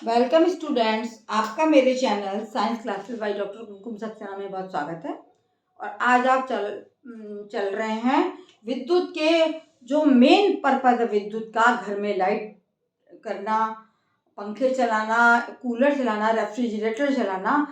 Welcome students, आपका मेरे channel science classes by doctor Kumkum Saxena में बहुत स्वागत है। और आज आप चल रहे हैं विद्युत के जो मेन पर्पज है विद्युत का, घर में लाइट करना, पंखे चलाना, कूलर चलाना, रेफ्रिजरेटर चलाना,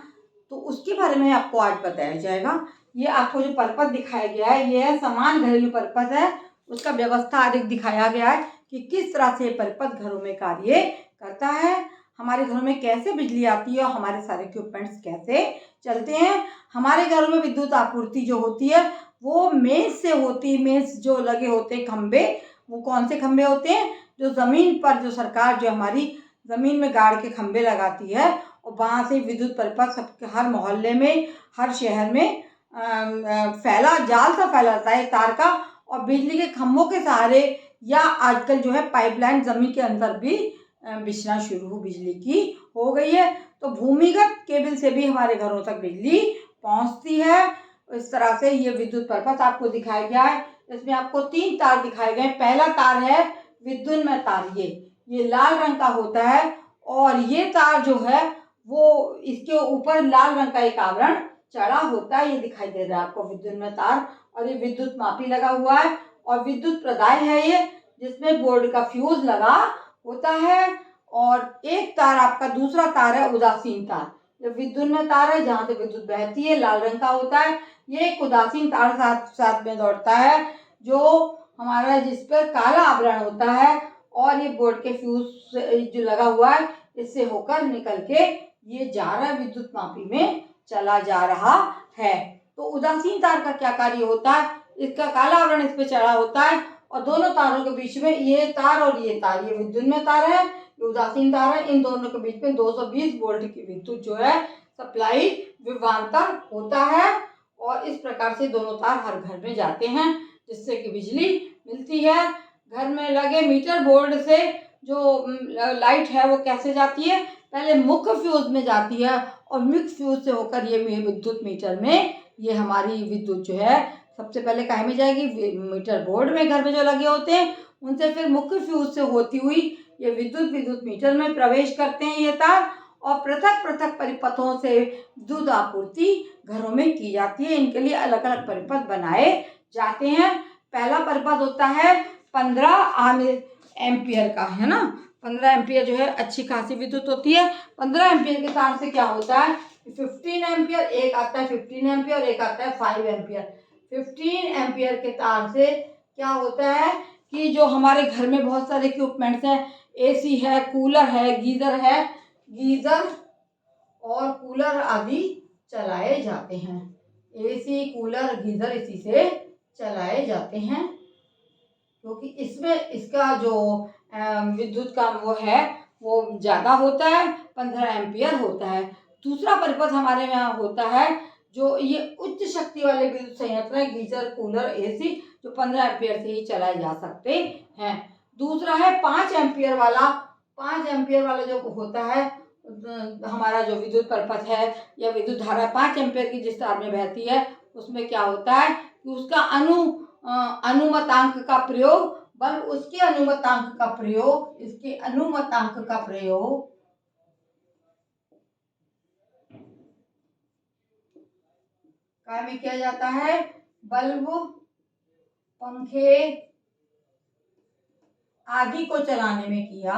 तो उसके बारे में आपको आज बताया जाएगा। ये आपको जो पर्पज दिखाया गया है ये समान घरेलू पर्पज है, उसका व्यवस्था अधिक दिखाया गया है कि किस तरह से पर्पज घरों में कार्य करता है, हमारे घरों में कैसे बिजली आती है और हमारे सारे इक्विपमेंट्स कैसे चलते हैं। हमारे घरों में विद्युत आपूर्ति जो होती है वो मेंस से होती है। मेंस जो लगे होते हैं खंबे, वो कौन से खंबे होते हैं? जो ज़मीन पर, जो सरकार जो हमारी ज़मीन में गाड़ के खंबे लगाती है और वहाँ से विद्युत पर्पज सबके हर मोहल्ले में, हर शहर में जाल सा फैलाता है तार का, और बिजली के खंभों के सहारे या आजकल जो है पाइपलाइन ज़मीन के अंदर भी बिछना शुरू बिजली की हो गई है। तो भूमिगत केबल से भी हमारे घरों तक बिजली पहुंचती है। इस तरह से ये विद्युत पर्पज आपको दिखाया गया है। इसमें आपको 3 तार दिखाए गए। पहला तार है विद्युन्मय तार, ये लाल रंग का होता है, और ये तार जो है वो इसके ऊपर लाल रंग का एक आवरण चढ़ा होता है। ये दिखाई दे रहा है आपको विद्युन्मय तार, और ये विद्युत मापी लगा हुआ है, और विद्युत प्रदाय है ये, जिसमें बोर्ड का फ्यूज लगा होता है। और एक तार आपका दूसरा तार है उदासीन तार। ये विद्युन्मय तार है जहाँ से विद्युत बहती है, लाल रंग का होता है। ये एक उदासीन तार साथ साथ में दौड़ता है, जो हमारा जिस पर काला आवरण होता है, और ये बोर्ड के फ्यूज जो लगा हुआ है इससे होकर निकल के ये जा रहा है, विद्युत मापी में चला जा रहा है। तो उदासीन तार का क्या कार्य होता है? इसका काला आवरण इस पे चढ़ा होता है, और दोनों तारों के बीच में ये तार और ये तार, ये विद्युन्मय तार है, ये उदासीन तार है, इन दोनों के बीच में 220 वोल्ट की विद्युत जो है सप्लाई विभवांतर होता है। और इस प्रकार से दोनों तार हर घर में जाते हैं, जिससे कि बिजली मिलती है। घर में लगे मीटर बोर्ड से जो लाइट है वो कैसे जाती है? पहले मुख्य फ्यूज में जाती है, और मुख्य फ्यूज से होकर ये विद्युत मीटर में, ये हमारी विद्युत जो है सबसे पहले काहे में जाएगी? मीटर बोर्ड में घर में जो लगे होते हैं उनसे, फिर मुख्य फ्यूज से होती हुई ये विद्युत मीटर में प्रवेश करते हैं ये तार, और पृथक पृथक परिपथों से विद्युत आपूर्ति घरों में की जाती है। इनके लिए अलग अलग परिपथ बनाए जाते हैं। पहला परिपथ होता है 15 एम्पियर का, है ना। 15 एम्पियर जो है अच्छी खासी विद्युत होती है। 15 एम्पियर के तार से क्या होता है? 15 एम्पियर एक आता है, 15 एम्पियर एक आता है 5 एम्पियर। 15 एम्पियर के तार से क्या होता है कि जो हमारे घर में बहुत सारे इक्विपमेंट्स हैं, एसी है, कूलर है, गीजर और कूलर आदि चलाए जाते हैं। एसी, कूलर, गीजर इसी से चलाए जाते हैं, क्योंकि इसमें इसका जो विद्युत का वो है वो ज़्यादा होता है, 15 एम्पियर होता है। दूसरा परिपथ हमारे यहाँ होता है जो ये उच्च शक्ति वाले विद्युत संयंत्र है, गीजर, कूलर, एसी, जो 15 एम्पियर से ही चलाए जा सकते हैं। दूसरा है 5 एम्पियर वाला। 5 एम्पियर वाला जो होता है हमारा जो विद्युत परिपथ है या विद्युत धारा 5 एम्पियर की जिस तार में बहती है, उसमें क्या होता है कि उसका अनुमतांक का प्रयोग, बल उसके अनुमतांक का प्रयोग, इसके अनुमतांक का प्रयोग काय में किया जाता है? बल्ब, पंखे आदि को चलाने में किया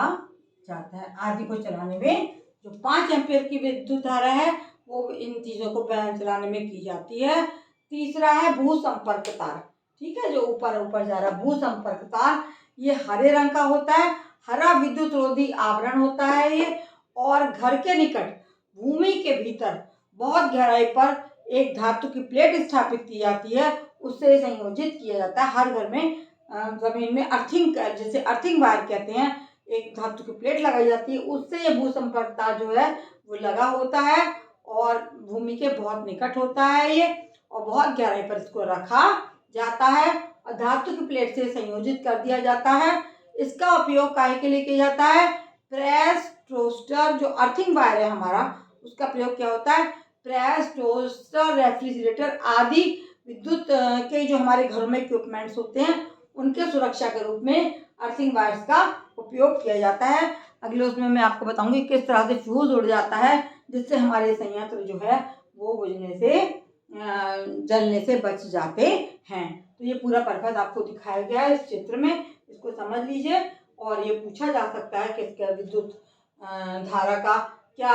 जाता है। आदि को चलाने में जो 5 एम्पियर की विद्युत धारा है वो इन चीजों को चलाने में की जाती है। तीसरा है भू संपर्क तार, ठीक है, जो ऊपर ऊपर जा रहा है भू संपर्क तार। ये हरे रंग का होता है, हरा विद्युत रोधी आवरण होता है ये, और घर के निकट भूमि के भीतर बहुत गहराई पर एक धातु की प्लेट स्थापित की जाती है, उससे संयोजित किया जाता है। हर घर में जमीन में अर्थिंग, जैसे अर्थिंग वायर कहते हैं, एक धातु की प्लेट लगाई जाती है, उससे ये भू संपर्क तार जो है वो लगा होता है, और भूमि के बहुत निकट होता है ये, और बहुत गहराई पर इसको रखा जाता है और धातु की प्लेट से संयोजित कर दिया जाता है। इसका उपयोग काहे के लिए किया जाता है? प्रेस, टोस्टर, जो अर्थिंग वायर है हमारा, उसका प्रयोग क्या होता है? प्रेस, टोस्टर, रेफ्रिजरेटर आदि विद्युत के जो हमारे घरों में इक्विपमेंट्स होते हैं उनके सुरक्षा के रूप में अर्थिंग वायर्स का उपयोग किया जाता है। अगले उसमें मैं आपको बताऊंगी किस तरह से फ्यूज उड़ जाता है, जिससे हमारे संयंत्र जो है वो बुझने से जलने से बच जाते हैं। तो ये पूरा पर्पज आपको दिखाया गया है इस चित्र में, इसको समझ लीजिए। और ये पूछा जा सकता है कि इसका विद्युत धारा का क्या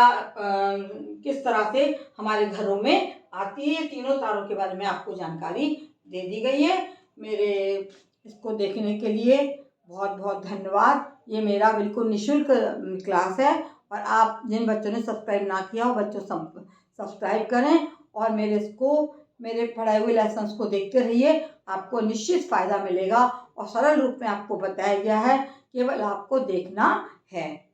किस तरह से हमारे घरों में आती है। तीनों तारों के बारे में आपको जानकारी दे दी गई है। मेरे इसको देखने के लिए बहुत बहुत धन्यवाद। ये मेरा बिल्कुल निःशुल्क क्लास है और आप जिन बच्चों ने सब्सक्राइब ना किया हो बच्चों सब्सक्राइब करें और मेरे पढ़ाए हुए लेसन्स को देखते रहिए। आपको निश्चित फ़ायदा मिलेगा और सरल रूप में आपको बताया गया है, केवल आपको देखना है।